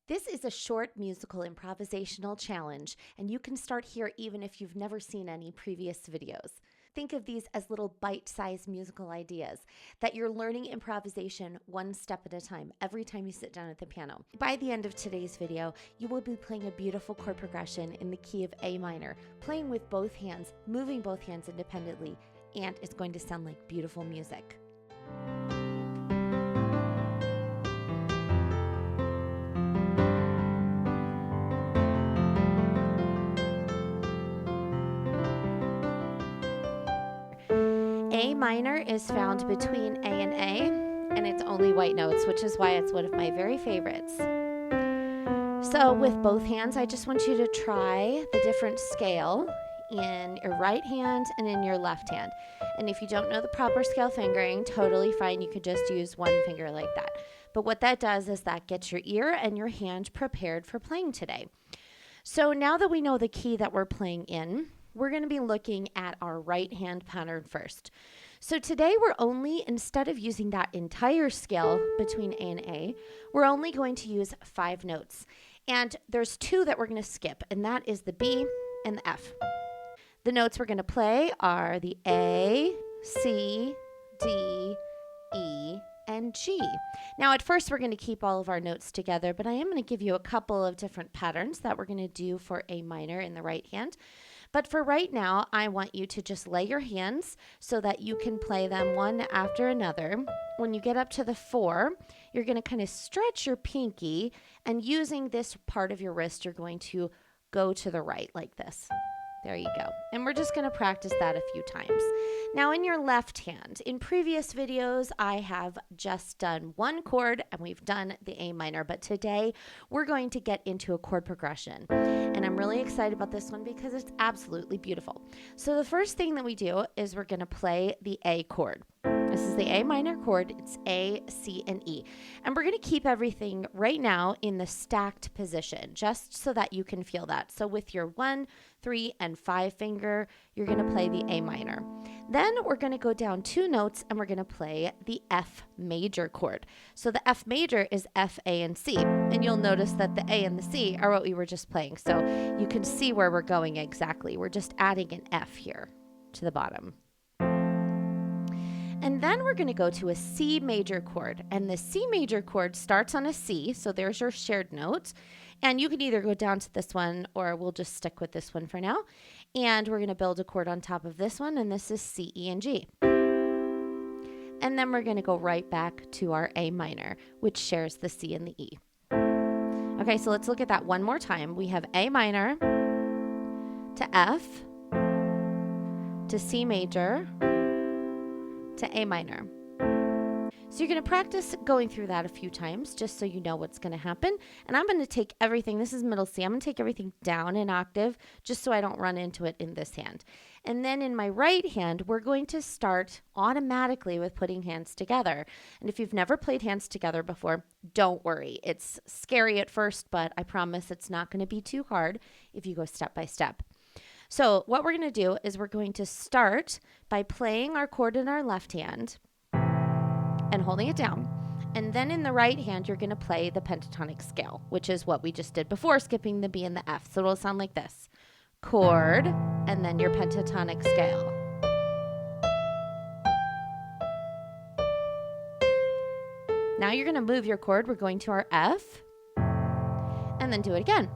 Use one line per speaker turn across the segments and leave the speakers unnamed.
This is a short musical improvisational challenge, and you can start here even if you've never seen any previous videos. Think of these as little bite-sized musical ideas that you're learning improvisation one step at a time every time you sit down at the piano. By the end of today's video, you will be playing a beautiful chord progression in the key of A minor, playing with both hands, moving both hands independently, and it's going to sound like beautiful music. A minor is found between A and A, and it's only white notes, which is why it's one of my very favorites. So with both hands, I just want you to try the different scale in your right hand and in your left hand. And if you don't know the proper scale fingering, totally fine. You could just use one finger like that. But what that does is that gets your ear and your hand prepared for playing today. So now that we know the key that we're playing in, we're going to be looking at our right hand pattern first. So today we're only, instead of using that entire scale between A and A, we're only going to use 5 notes. And there's 2 that we're going to skip, and that is the B and the F. The notes we're going to play are the A, C, D, E, and G. Now at first we're going to keep all of our notes together, but I am going to give you a couple of different patterns that we're going to do for A minor in the right hand. But for right now, I want you to just lay your hands so that you can play them one after another. When you get up to the 4, you're going to kind of stretch your pinky, and using this part of your wrist, you're going to go to the right like this. There you go. And we're just going to practice that a few times. Now in your left hand, in previous videos, I have just done one chord and we've done the A minor, but today we're going to get into a chord progression. And I'm really excited about this one because it's absolutely beautiful. So the first thing that we do is we're going to play the A chord. This is the A minor chord. It's A, C, and E. And we're going to keep everything right now in the stacked position, just so that you can feel that. So with your 1, 3, and 5 finger, you're going to play the A minor. Then we're going to go down 2 notes and we're going to play the F major chord. So the F major is F, A, and C. And you'll notice that the A and the C are what we were just playing. So you can see where we're going exactly. We're just adding an F here to the bottom. And then we're going to go to a C major chord. And the C major chord starts on a C, so there's your shared note. And you can either go down to this one, or we'll just stick with this one for now. And we're going to build a chord on top of this one, and this is C, E, and G. And then we're going to go right back to our A minor, which shares the C and the E. Okay, so let's look at that one more time. We have A minor to F to C major to A minor. So you're going to practice going through that a few times just so you know what's going to happen. And I'm going to take everything, this is middle C, I'm going to take everything down an octave just so I don't run into it in this hand. And then in my right hand, we're going to start automatically with putting hands together. And if you've never played hands together before, don't worry. It's scary at first, but I promise it's not going to be too hard if you go step by step. So what we're going to do is we're going to start by playing our chord in our left hand and holding it down. And then in the right hand, you're going to play the pentatonic scale, which is what we just did before, skipping the B and the F. So it'll sound like this. Chord, and then your pentatonic scale. Now you're going to move your chord. We're going to our F, and then do it again.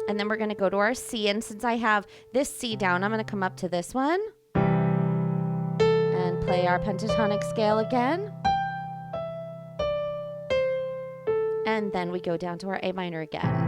And then we're going to go to our C, and since I have this C down, I'm going to come up to this one and play our pentatonic scale again. And then we go down to our A minor again.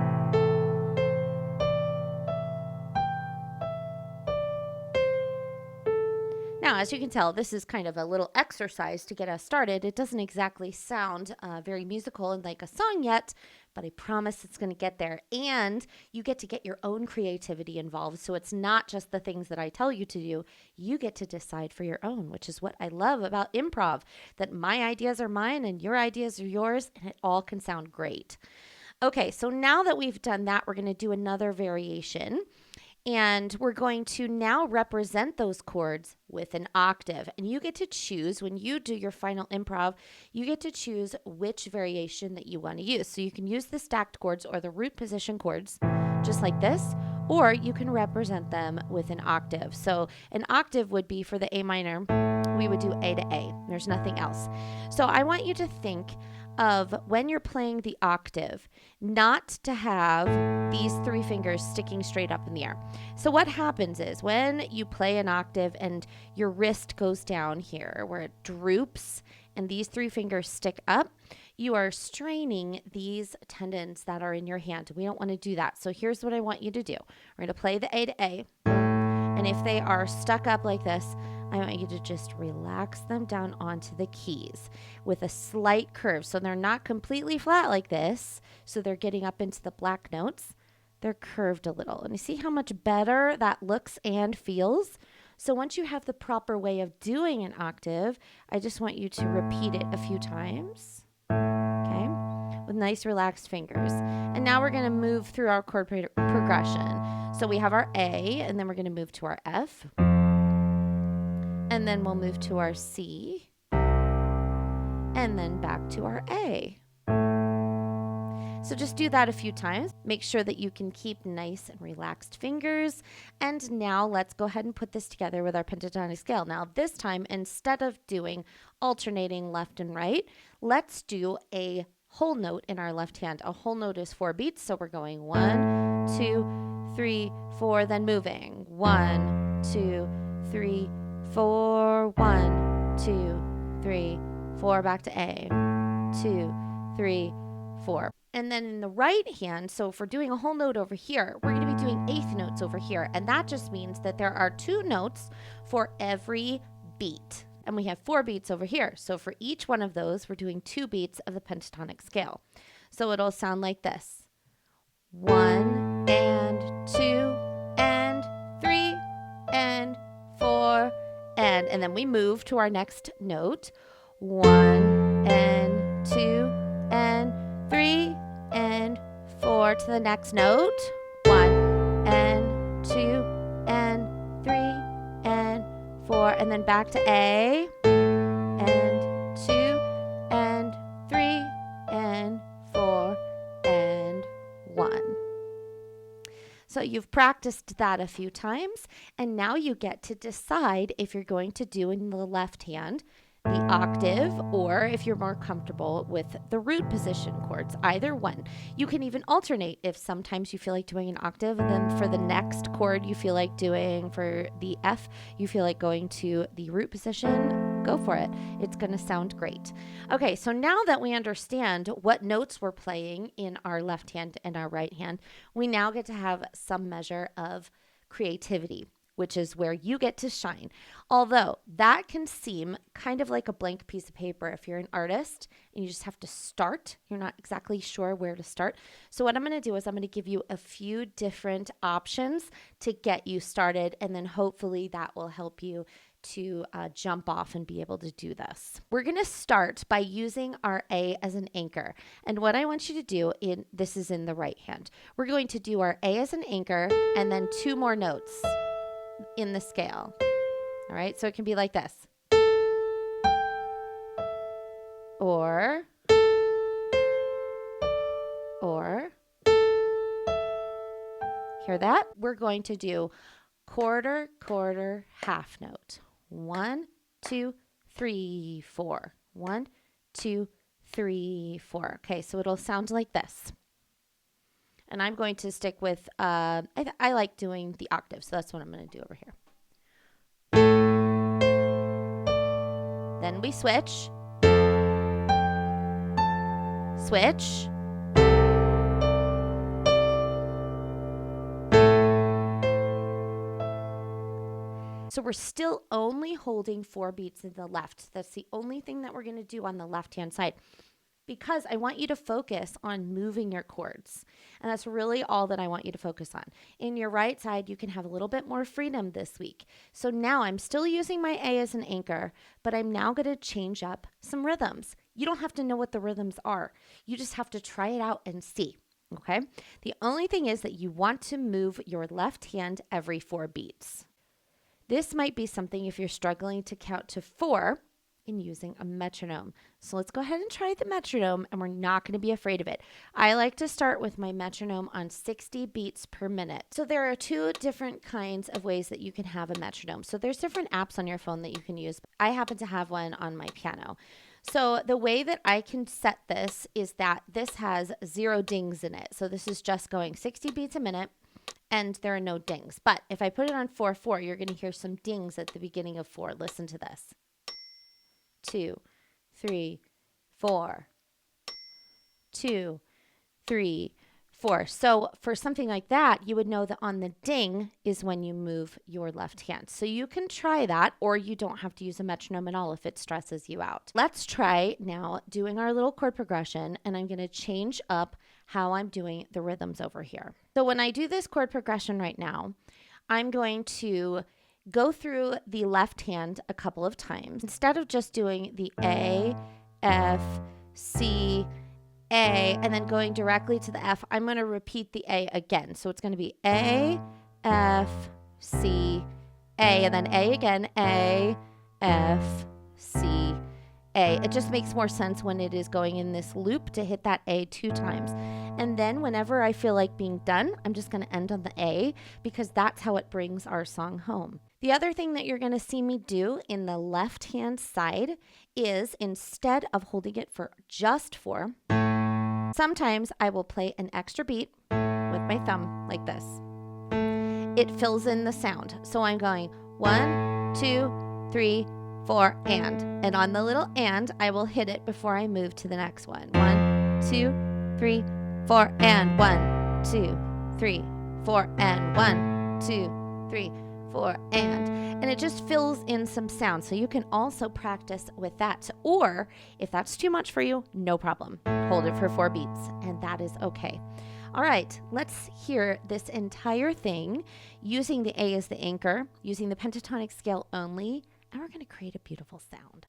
Now, as you can tell, this is kind of a little exercise to get us started. It doesn't exactly sound very musical and like a song yet, but I promise it's going to get there. And you get to get your own creativity involved. So it's not just the things that I tell you to do. You get to decide for your own, which is what I love about improv, that my ideas are mine and your ideas are yours, and it all can sound great. Okay, so now that we've done that, we're going to do another variation. And we're going to now represent those chords with an octave. And you get to choose, when you do your final improv, you get to choose which variation that you want to use. So you can use the stacked chords or the root position chords, just like this, or you can represent them with an octave. So an octave would be for the A minor, we would do A to A. There's nothing else. So I want you to think of when you're playing the octave, not to have these three fingers sticking straight up in the air. So what happens is when you play an octave and your wrist goes down here where it droops and these three fingers stick up, you are straining these tendons that are in your hand. We don't want to do that. So here's what I want you to do. We're going to play the A to A. And if they are stuck up like this, I want you to just relax them down onto the keys with a slight curve. So they're not completely flat like this. So they're getting up into the black notes. They're curved a little. And you see how much better that looks and feels? So once you have the proper way of doing an octave, I just want you to repeat it a few times. Okay? With nice relaxed fingers. And now we're going to move through our chord progression. So we have our A, and then we're going to move to our F. And then we'll move to our C, and then back to our A. So just do that a few times. Make sure that you can keep nice and relaxed fingers. And now let's go ahead and put this together with our pentatonic scale. Now this time, instead of doing alternating left and right, let's do a whole note in our left hand. A whole note is 4 beats, so we're going 1, 2, 3, 4, then moving. 1, 2, 3, 4, 1, 2, 3, 4, back to A, 2, 3, 4. And then in the right hand, so if we're doing a whole note over here, we're going to be doing eighth notes over here. And that just means that there are 2 notes for every beat. And we have 4 beats over here. So for each one of those, we're doing 2 beats of the pentatonic scale. So it'll sound like this. 1 and 2 and 3 and 4 and then we move to our next note. 1 and 2 and 3 and 4 to the next note. 1 and 2 and 3 and 4 and then back to A. And 2 and 3 and 4 and 1. So you've practiced that a few times, and now you get to decide if you're going to do in the left hand the octave, or if you're more comfortable with the root position chords, either one. You can even alternate if sometimes you feel like doing an octave, and then for the next chord you feel like doing for the F, you feel like going to the root position, go for it. It's going to sound great. Okay, so now that we understand what notes we're playing in our left hand and our right hand, we now get to have some measure of creativity, which is where you get to shine. Although that can seem kind of like a blank piece of paper if you're an artist and you just have to start. You're not exactly sure where to start. So what I'm going to do is I'm going to give you a few different options to get you started, and then hopefully that will help you to jump off and be able to do this. We're going to start by using our A as an anchor. And what I want you to do, this is in the right hand. We're going to do our A as an anchor and then 2 more notes in the scale. All right, so it can be like this. Or, hear that? We're going to do quarter, quarter, half note. 1, 2, 3, 4. 1, 2, 3, 4. Okay, so it'll sound like this. And I'm going to stick with, I like doing the octave, so that's what I'm going to do over here. Then we switch. Switch. So we're still only holding 4 beats in the left. That's the only thing that we're going to do on the left-hand side, because I want you to focus on moving your chords. And that's really all that I want you to focus on. In your right side, you can have a little bit more freedom this week. So now I'm still using my A as an anchor, but I'm now going to change up some rhythms. You don't have to know what the rhythms are. You just have to try it out and see. Okay. The only thing is that you want to move your left hand every 4 beats. This might be something if you're struggling to count to 4 in using a metronome. So let's go ahead and try the metronome, and we're not going to be afraid of it. I like to start with my metronome on 60 beats per minute. So there are 2 different kinds of ways that you can have a metronome. So there's different apps on your phone that you can use. I happen to have one on my piano. So the way that I can set this is that this has 0 dings in it. So this is just going 60 beats a minute, and there are no dings. But if I put it on 4/4, you're going to hear some dings at the beginning of 4. Listen to this. 2, 3, 4. 2, 3, 4. So for something like that, you would know that on the ding is when you move your left hand. So you can try that, or you don't have to use a metronome at all if it stresses you out. Let's try now doing our little chord progression, and I'm going to change up how I'm doing the rhythms over here. So when I do this chord progression right now, I'm going to go through the left hand a couple of times. Instead of just doing the A, F, C, A, and then going directly to the F, I'm going to repeat the A again. So it's going to be A, F, C, A, and then A again, A, F, C, A. It just makes more sense when it is going in this loop to hit that A 2 times. And then whenever I feel like being done, I'm just going to end on the A, because that's how it brings our song home. The other thing that you're going to see me do in the left-hand side is, instead of holding it for just 4, sometimes I will play an extra beat with my thumb like this. It fills in the sound. So I'm going 1, 2, 3, 4, and on the little and, I will hit it before I move to the next one. 1, 2, 3, 4, and 1, 2, 3, 4, and 1, 2, 3, 4, and it just fills in some sound. So you can also practice with that. Or if that's too much for you, no problem. Hold it for 4 beats, and that is okay. All right, let's hear this entire thing using the A as the anchor, using the pentatonic scale only, and we're going to create a beautiful sound.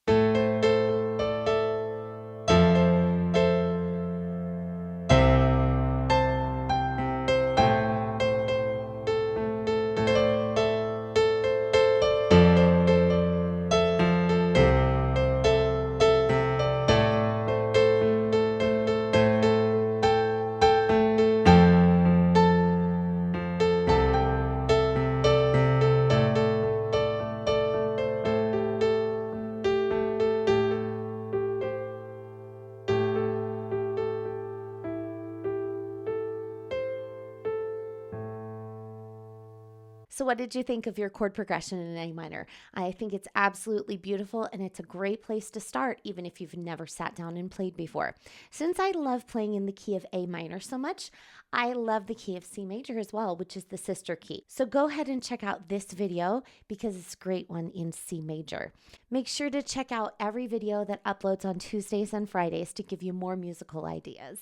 So what did you think of your chord progression in A minor? I think it's absolutely beautiful, and it's a great place to start, even if you've never sat down and played before. Since I love playing in the key of A minor so much, I love the key of C major as well, which is the sister key. So go ahead and check out this video, because it's a great one in C major. Make sure to check out every video that uploads on Tuesdays and Fridays to give you more musical ideas.